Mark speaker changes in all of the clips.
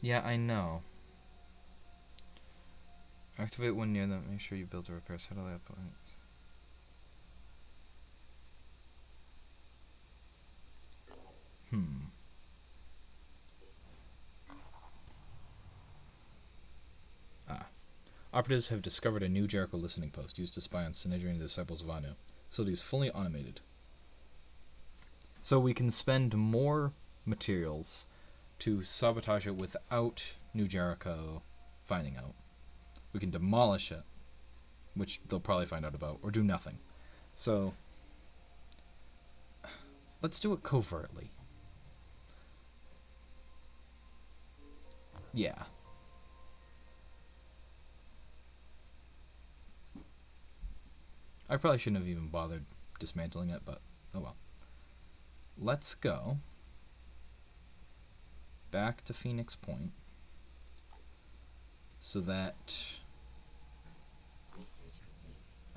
Speaker 1: Yeah, I know. Activate one near them. Make sure you build a repair satellite points. Ah. Operatives have discovered a new Jericho listening post used to spy on Sanhedrin and the disciples of Anu. Facility is fully automated. So we can spend more materials to sabotage it without New Jericho finding out. We can demolish it, which they'll probably find out about, or do nothing. So let's do it covertly. Yeah. I probably shouldn't have even bothered dismantling it, but oh well. Let's go back to Phoenix Point so that...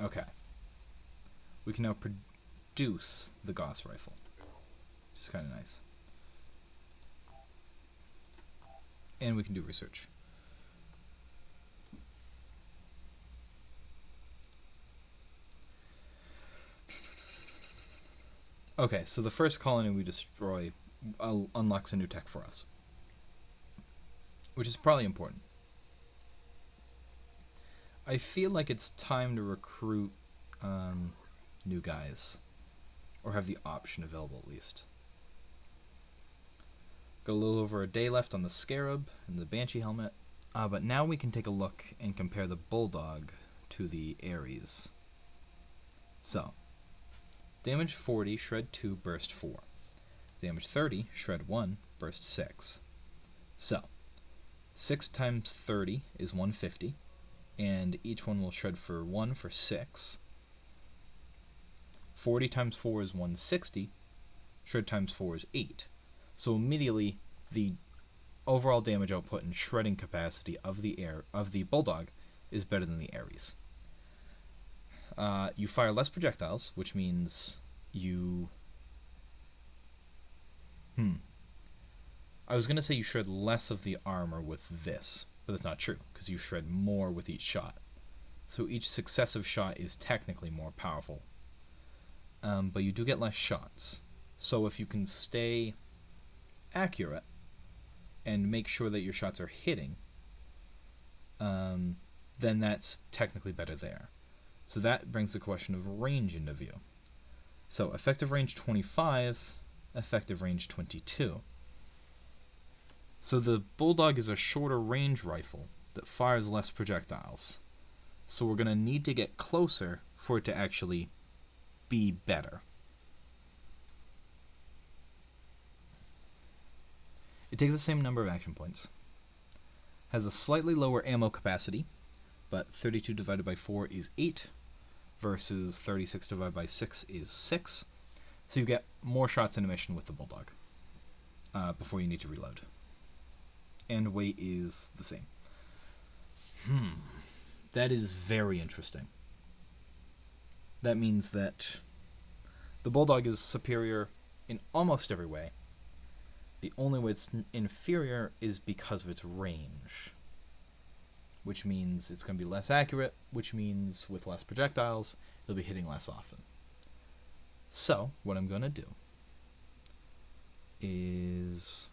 Speaker 1: Okay. We can now produce the Gauss rifle, which is kind of nice. And we can do research. Okay, so the first colony we destroy unlocks a new tech for us, which is probably important. I feel like it's time to recruit new guys, or have the option available at least. Got a little over a day left on the Scarab and the Banshee helmet, but now we can take a look and compare the Bulldog to the Ares. So, damage 40, shred 2, burst 4. Damage 30, shred 1, burst 6. So, 6 times 30 is 150, and each one will shred for 1 for 6. 40 times 4 is 160, shred times 4 is 8. So immediately, the overall damage output and shredding capacity of the Bulldog is better than the Ares. You fire less projectiles, which means you... I was going to say you shred less of the armor with this, but that's not true, because you shred more with each shot. So each successive shot is technically more powerful. But you do get less shots. So if you can stay accurate and make sure that your shots are hitting, then that's technically better there. So that brings the question of range into view. So effective range 25, effective range 22. So the Bulldog is a shorter range rifle that fires less projectiles. So we're going to need to get closer for it to actually be better. It takes the same number of action points. Has a slightly lower ammo capacity, but 32 divided by 4 is 8, versus 36 divided by 6 is 6. So you get more shots in a mission with the Bulldog before you need to reload. And weight is the same. That is very interesting. That means that the Bulldog is superior in almost every way. The only way it's inferior is because of its range, which means it's going to be less accurate, which means with less projectiles, it'll be hitting less often. So, what I'm going to do is,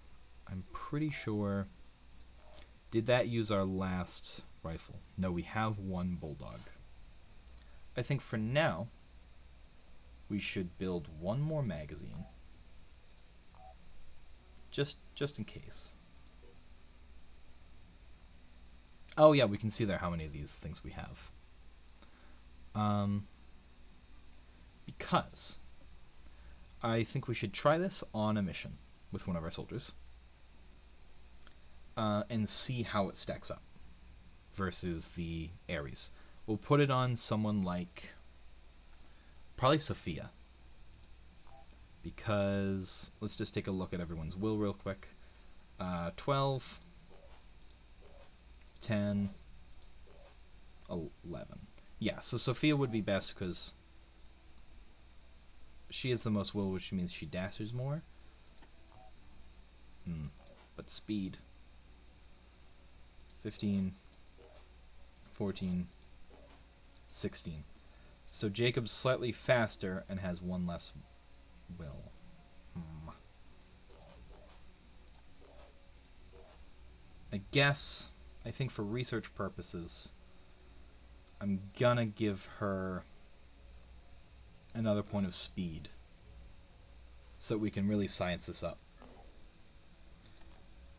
Speaker 1: I'm pretty sure, did that use our last rifle? No, we have one Bulldog. I think for now, we should build one more magazine. Just in case. Oh yeah, we can see there how many of these things we have. Because I think we should try this on a mission with one of our soldiers. And see how it stacks up versus the Ares. We'll put it on someone like probably Sophia, because let's just take a look at everyone's will real quick. 12, 10, 11. Yeah, so Sophia would be best because she has the most will, which means she dashes more. But speed. 15, 14, 16. So Jacob's slightly faster and has one less will. I think for research purposes, I'm gonna give her another point of speed so we can really science this up.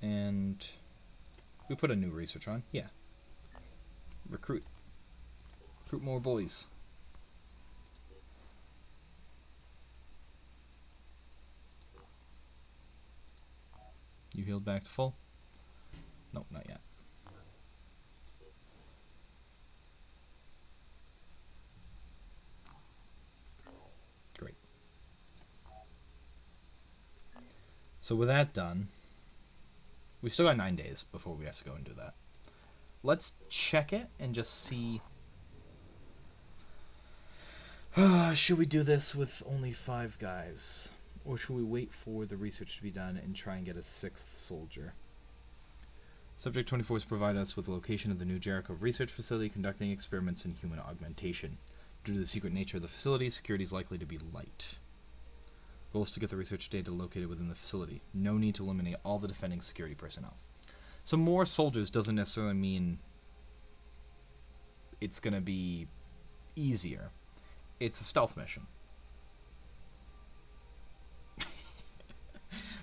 Speaker 1: And we put a new research on. Yeah. Recruit more boys. You healed back to full? Nope, not yet. Great. So with that done, we still got 9 days before we have to go and do that. Let's check it and just see. Should we do this with only 5 guys? Or should we wait for the research to be done and try and get a 6th soldier? Subject 24 has provided us with the location of the new Jericho research facility conducting experiments in human augmentation. Due to the secret nature of the facility, security is likely to be light. Goal is to get the research data located within the facility. No need to eliminate all the defending security personnel. So more soldiers doesn't necessarily mean it's going to be easier. It's a stealth mission.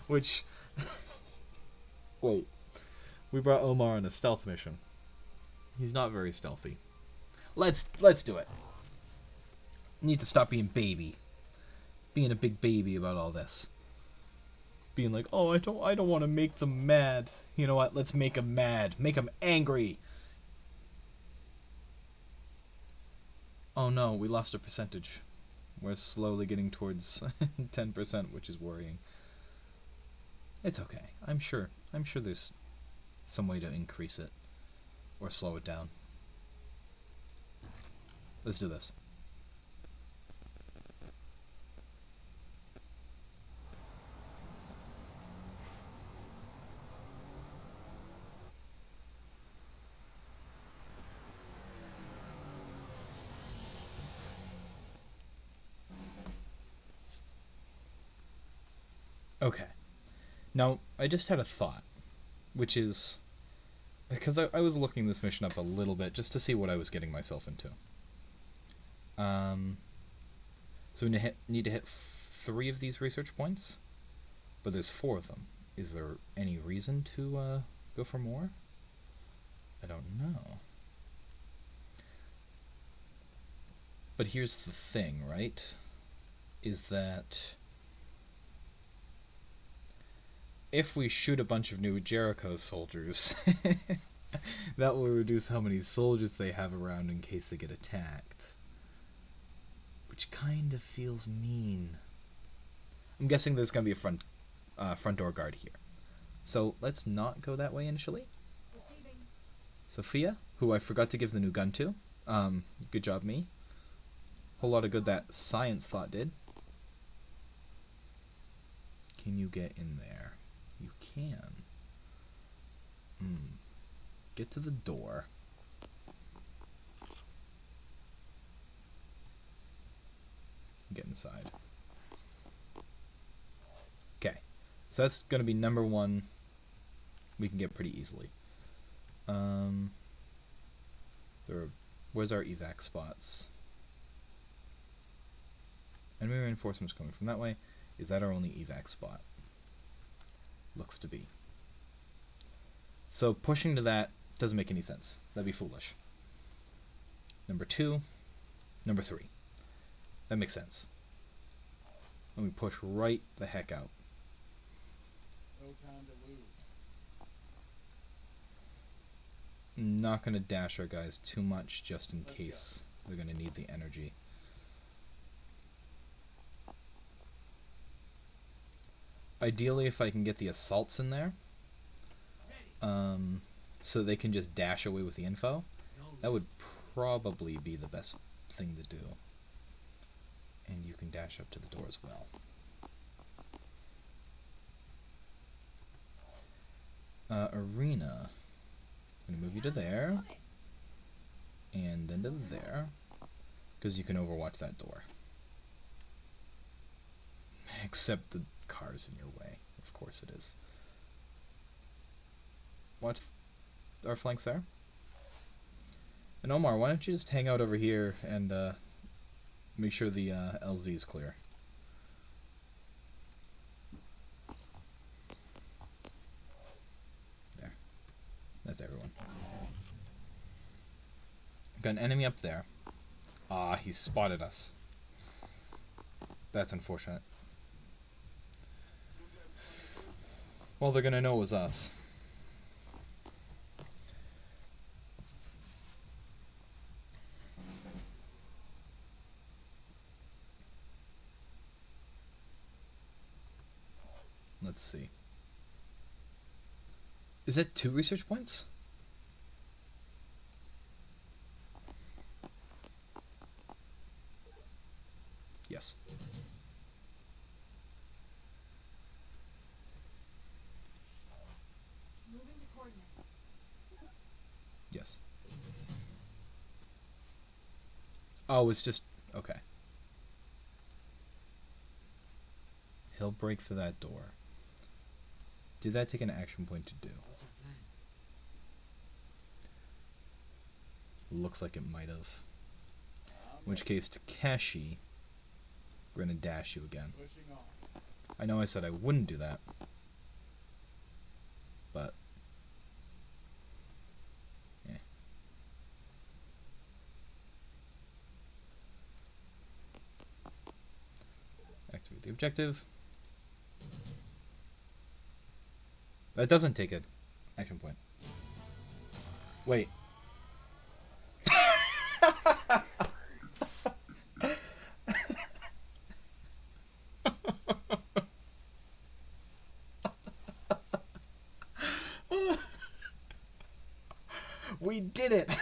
Speaker 1: Which... Wait. We brought Omar on a stealth mission. He's not very stealthy. Let's do it. Need to stop being a big baby about all this. Being like, oh, I don't want to make them mad. You know what? Let's make them mad. Make them angry. Oh no, we lost a percentage. We're slowly getting towards 10%, which is worrying. It's okay. I'm sure there's some way to increase it or slow it down. Let's do this. Okay. Now, I just had a thought, which is, because I was looking this mission up a little bit just to see what I was getting myself into. So we need to hit 3 of these research points, but there's 4 of them. Is there any reason to go for more? I don't know. But here's the thing, right? Is that if we shoot a bunch of new Jericho soldiers, that will reduce how many soldiers they have around in case they get attacked. Which kind of feels mean. I'm guessing there's going to be a front door guard here. So let's not go that way initially. Receiving. Sophia, who I forgot to give the new gun to. Good job, me. Whole lot of good that science thought did. Can you get in there? You can. Get to the door. Get inside. Okay. So that's going to be number 1. We can get pretty easily. Where's our evac spots? Enemy reinforcements coming from that way. Is that our only evac spot? Looks to be. So pushing to that doesn't make any sense. That'd be foolish. Number 2. Number 3. That makes sense. And we push right the heck out.
Speaker 2: No time to lose.
Speaker 1: Not going to dash our guys too much just in case they're going to need the energy. Ideally, if I can get the assaults in there, so they can just dash away with the info, that would probably be the best thing to do. And you can dash up to the door as well. Arena. I'm gonna move you to there, and then to there, because you can overwatch that door. Except the car's in your way. Of course it is. Watch our flanks there. And Omar, why don't you just hang out over here and make sure the LZ is clear. There. That's everyone. Got an enemy up there. Ah, he spotted us. That's unfortunate. Well, they're gonna know it was us. Let's see. Is that 2 research points? Yes.
Speaker 3: Moving to coordinates.
Speaker 1: Yes. Oh, it's just... okay. He'll break through that door. Did that take an action point to do?
Speaker 2: What's our plan?
Speaker 1: Looks like it might have.
Speaker 2: I'm
Speaker 1: In which case, Takeshi, we're gonna dash you again.
Speaker 2: pushing on.
Speaker 1: I know I said I wouldn't do that, but yeah. Activate the objective. That doesn't take an action point. Wait. We did it!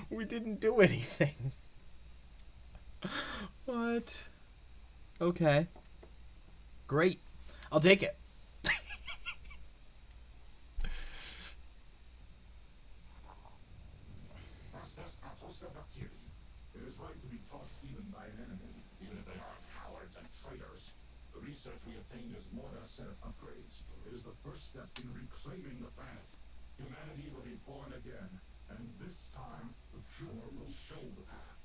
Speaker 1: We didn't do anything. What? Okay. Great. I'll take it.
Speaker 4: Process bacteria. It is right to be taught even by an enemy, even if they are cowards and traitors. The research we obtained is more than a set of upgrades. It is the first step in reclaiming the planet. Humanity will be born again, and this time the cure will show the path.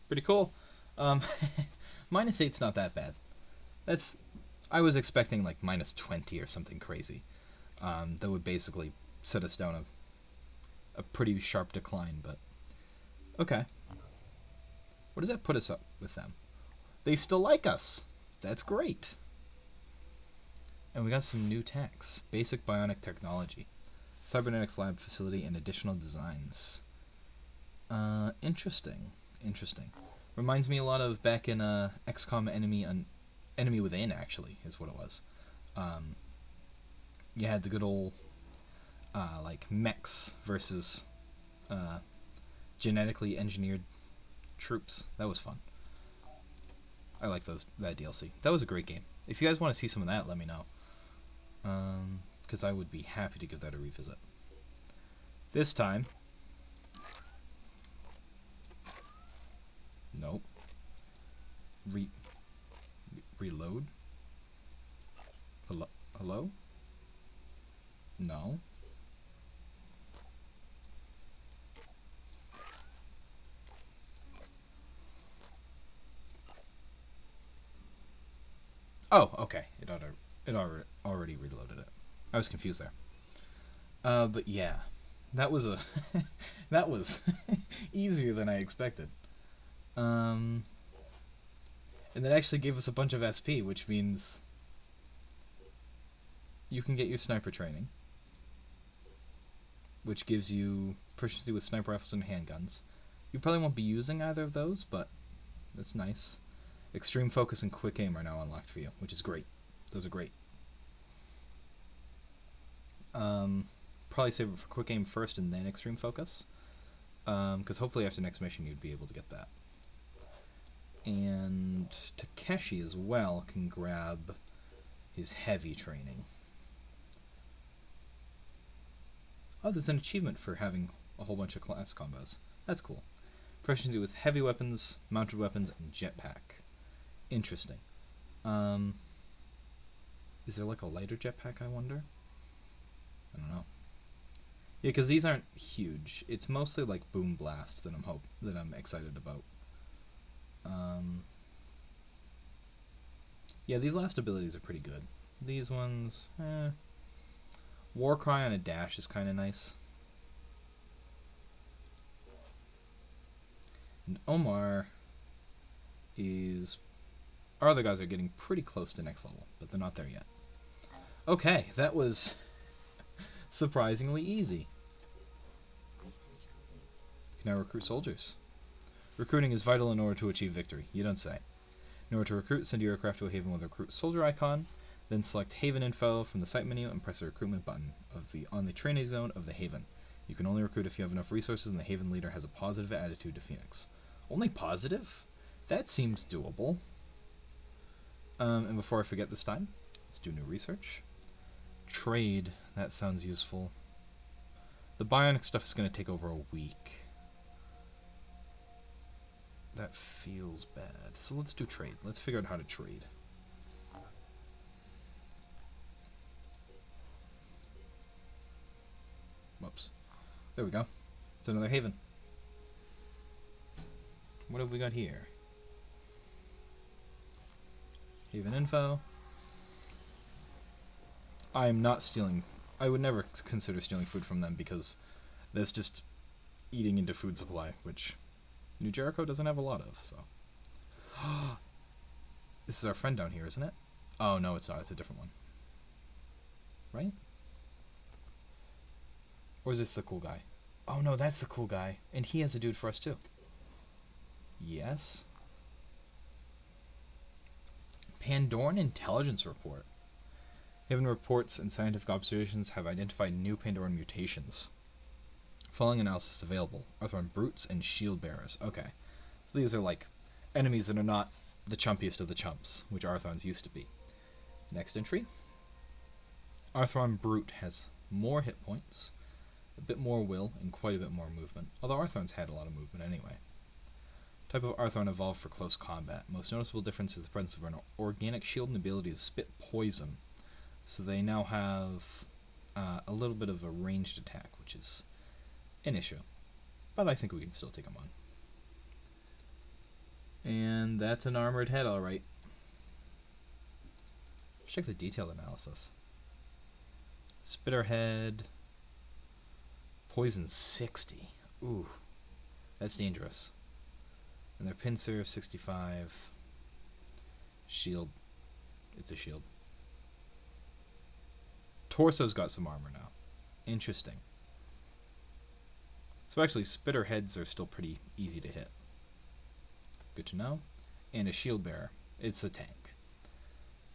Speaker 1: Pretty cool. -8's not that bad. That's... I was expecting like -20 or something crazy. That would basically set us down a pretty sharp decline, but... okay. What does that put us up with them? They still like us! That's great! And we got some new techs. Basic bionic technology. Cybernetics lab facility and additional designs. Interesting. Interesting. Reminds me a lot of back in XCOM Enemy Within, actually, is what it was. You had the good old like mechs versus genetically engineered troops. That was fun. I like that DLC. That was a great game. If you guys want to see some of that, let me know. Because I would be happy to give that a revisit. This time... nope. Reload? Hello? No. Oh, okay. It already reloaded it. I was confused there. But yeah, that was a that was easier than I expected. And that actually gave us a bunch of SP, which means you can get your sniper training, which gives you proficiency with sniper rifles and handguns. You probably won't be using either of those, but that's nice. Extreme focus and quick aim are now unlocked for you, which is great. Those are great. Probably save it for quick aim first and then extreme focus, because hopefully after next mission you'd be able to get that. And Takeshi as well can grab his heavy training. Oh, there's an achievement for having a whole bunch of class combos. That's cool. Proficiency with heavy weapons, mounted weapons, and jetpack. Interesting. Is there like a lighter jetpack, I wonder? I don't know. Yeah, because these aren't huge. It's mostly like Boom Blast that I'm excited about. Yeah, these last abilities are pretty good. These ones, Warcry on a dash is kind of nice. And Omar is... Our other guys are getting pretty close to next level, but they're not there yet. Okay, that was surprisingly easy. You can now recruit soldiers. Recruiting is vital in order to achieve victory. You don't say. In order to recruit, send your aircraft to a haven with a recruit soldier icon, then select Haven Info from the site menu and press the recruitment button on the training zone of the haven. You can only recruit if you have enough resources and the haven leader has a positive attitude to Phoenix. Only positive? That seems doable. And before I forget this time, let's do new research. Trade, that sounds useful. The bionic stuff is going to take over a week. That feels bad. So let's do trade. Let's figure out how to trade. Whoops. There we go. It's another haven. What have we got here? Haven info. I am not stealing. I would never consider stealing food from them because that's just eating into food supply, which New Jericho doesn't have a lot of, so. This is our friend down here, isn't it? Oh, no, it's not. It's a different one. Right? Or is this the cool guy? Oh, no, that's the cool guy. And he has a dude for us, too. Yes. Pandoran Intelligence Report. Haven reports and scientific observations have identified new Pandoran mutations. Following analysis available. Arthron Brutes and Shield Bearers. Okay. So these are like enemies that are not the chumpiest of the chumps, which Arthrons used to be. Next entry. Arthron Brute has more hit points, a bit more will, and quite a bit more movement. Although Arthrons had a lot of movement anyway. Type of Arthron evolved for close combat. Most noticeable difference is the presence of an organic shield and the ability to spit poison. So they now have a little bit of a ranged attack, which is an issue. But I think we can still take them on. And that's an armored head, alright. Let's check the detailed analysis. Spitterhead. Poison 60. Ooh. That's dangerous. And their pincer 65. Shield. It's a shield. Torso's got some armor now. Interesting. So actually, spitter heads are still pretty easy to hit. Good to know. And a shield bearer. It's a tank.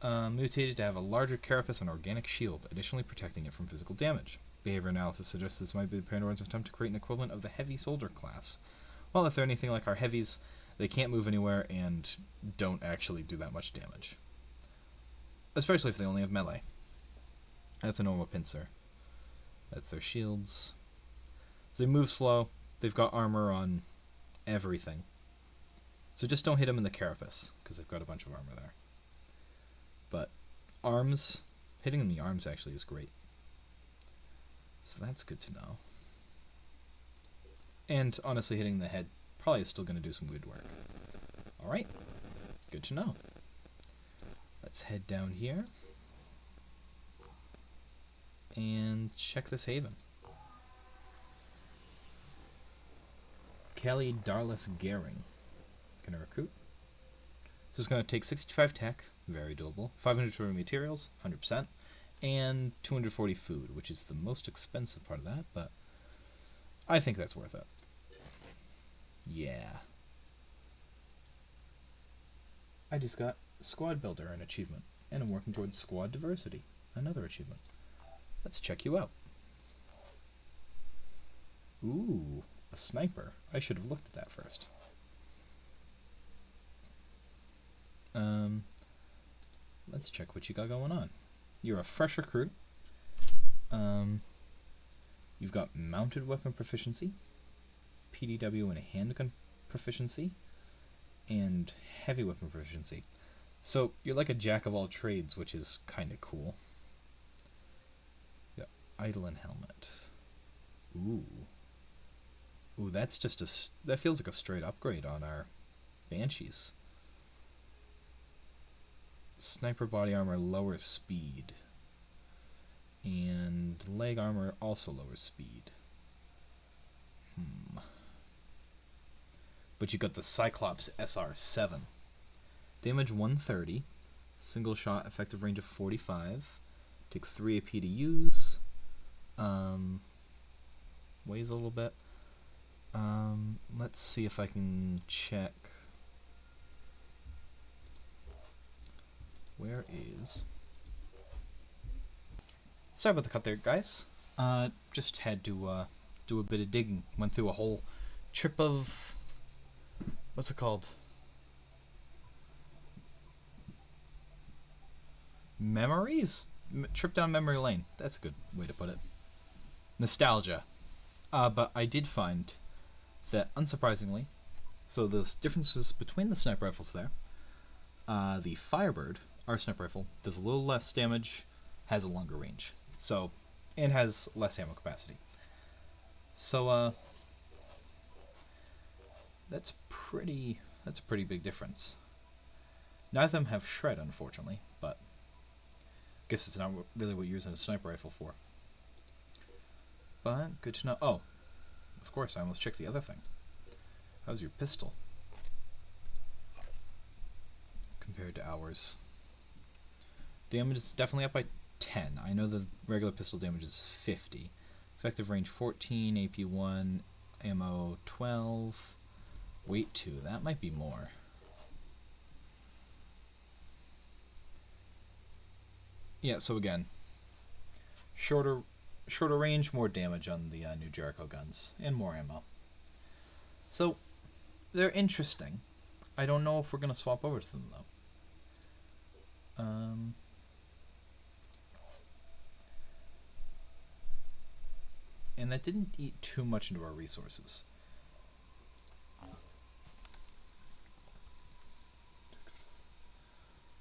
Speaker 1: Mutated to have a larger carapace and organic shield, additionally protecting it from physical damage. Behavior analysis suggests this might be the Pandoran's attempt to create an equivalent of the heavy soldier class. Well, if they're anything like our heavies, they can't move anywhere and don't actually do that much damage. Especially if they only have melee. That's a normal pincer. That's their shields. So they move slow. They've got armor on everything. So just don't hit them in the carapace, because they've got a bunch of armor there. But arms, hitting in the arms actually is great. So that's good to know. And honestly, hitting the head probably is still going to do some good work. Alright, good to know. Let's head down here and check this haven. Kelly Darlis Gehring. Can I recruit? So it's going to take 65 tech, very doable, 520 materials, 100%, and 240 food, which is the most expensive part of that, but I think that's worth it. Yeah. I just got Squad Builder, an achievement, and I'm working towards Squad Diversity, another achievement. Let's check you out. Ooh, a sniper. I should have looked at that first. let's check what you got going on. You're a fresh recruit. You've got mounted weapon proficiency, PDW and a handgun proficiency, and heavy weapon proficiency. So you're like a jack of all trades, which is kind of cool. Yeah, Eidolon helmet. Ooh. Ooh, that's just that feels like a straight upgrade on our Banshees. Sniper body armor lowers speed. And leg armor also lowers speed. But you got the Cyclops SR7. Damage 130. Single shot, effective range of 45. Takes 3 AP to use. Weighs a little bit. Let's see if I can check. Where is... Sorry about the cut there, guys. Just had to do a bit of digging. Went through a whole trip of... What's it called? Memories? Trip down memory lane. That's a good way to put it. Nostalgia. But I did find that, unsurprisingly, so the differences between the sniper rifles there, the Firebird, our sniper rifle, does a little less damage, has a longer range. So, and has less ammo capacity. So, that's a pretty big difference. Neither of them have shred, unfortunately, but I guess it's not really what you're using a sniper rifle for. But good to know. Oh, of course, I almost checked the other thing. How's your pistol compared to ours? Damage is definitely up by 10. I know the regular pistol damage is 50. Effective range 14, AP 1, ammo 12, weight 2. That might be more. Yeah, so again, shorter range, more damage on the new Jericho guns, and more ammo. So, they're interesting. I don't know if we're going to swap over to them, though. And that didn't eat too much into our resources.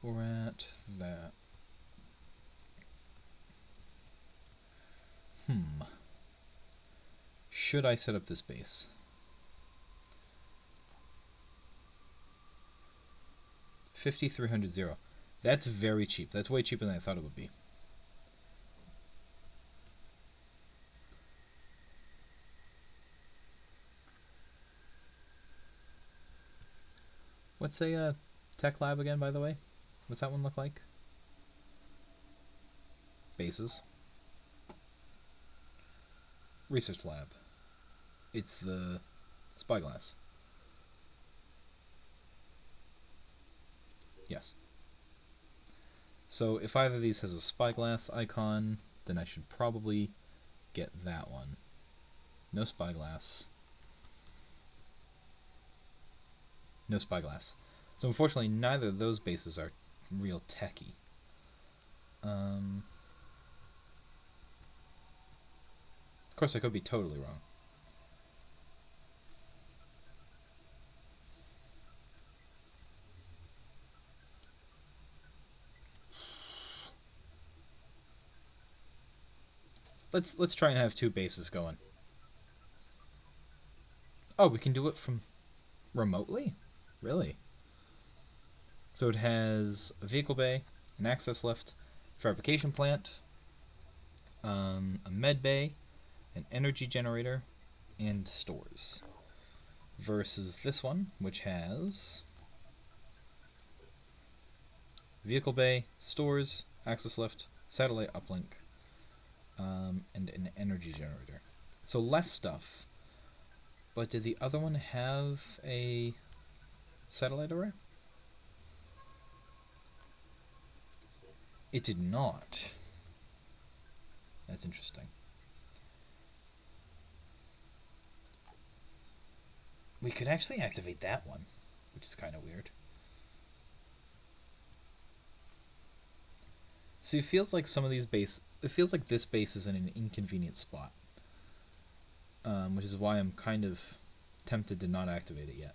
Speaker 1: We're at that. Should I set up this base? $5,300. That's very cheap. That's way cheaper than I thought it would be. What's a tech lab again, by the way? What's that one look like? Bases. Research lab. It's the spyglass. Yes. So if either of these has a spyglass icon, then I should probably get that one. No spyglass. No spyglass. So unfortunately, neither of those bases are real techy. Of course, I could be totally wrong. Let's try and have two bases going. Oh, we can do it from remotely? Really? So it has a vehicle bay, an access lift, fabrication plant, a med bay, an energy generator, and stores. Versus this one, which has vehicle bay, stores, access lift, satellite uplink, and an energy generator. So less stuff. But did the other one have a satellite array? It did not. That's interesting. We could actually activate that one, which is kind of weird. See, it feels like some of these it feels like this base is in an inconvenient spot. Which is why I'm kind of tempted to not activate it yet.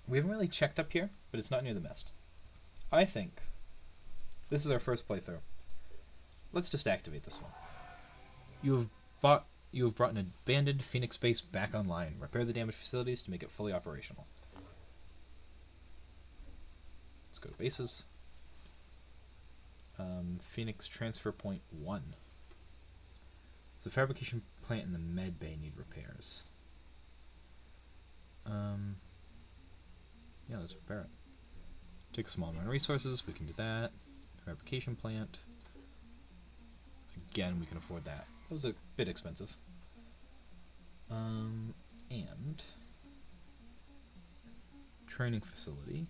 Speaker 1: We haven't really checked up here, but it's not near the mist. I think this is our first playthrough. Let's just activate this one. You have brought an abandoned Phoenix base back online. Repair the damaged facilities to make it fully operational. Let's go to bases. Phoenix transfer point 1. So fabrication plant and the med bay need repairs. Yeah, let's repair it. Take a small amount of resources, we can do that. Fabrication plant. Again, we can afford that. That was a bit expensive. And training facility.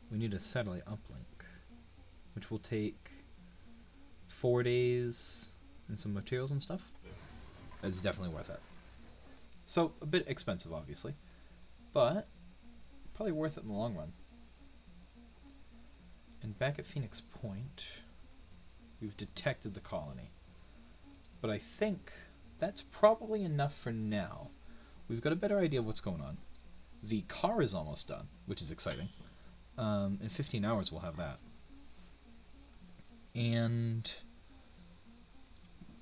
Speaker 1: We need a satellite uplink, which will take 4 days and some materials and stuff. It's definitely worth it. So, a bit expensive, obviously, but probably worth it in the long run. And back at Phoenix Point, we've detected the colony. But I think that's probably enough for now. We've got a better idea of what's going on. The car is almost done, which is exciting. In 15 hours we'll have that. And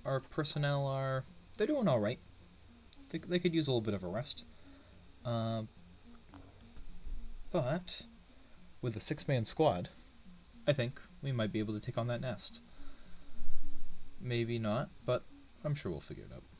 Speaker 1: our personnel they're doing alright. They could use a little bit of a rest. But with a 6-man squad, I think we might be able to take on that nest. Maybe not, but I'm sure we'll figure it out.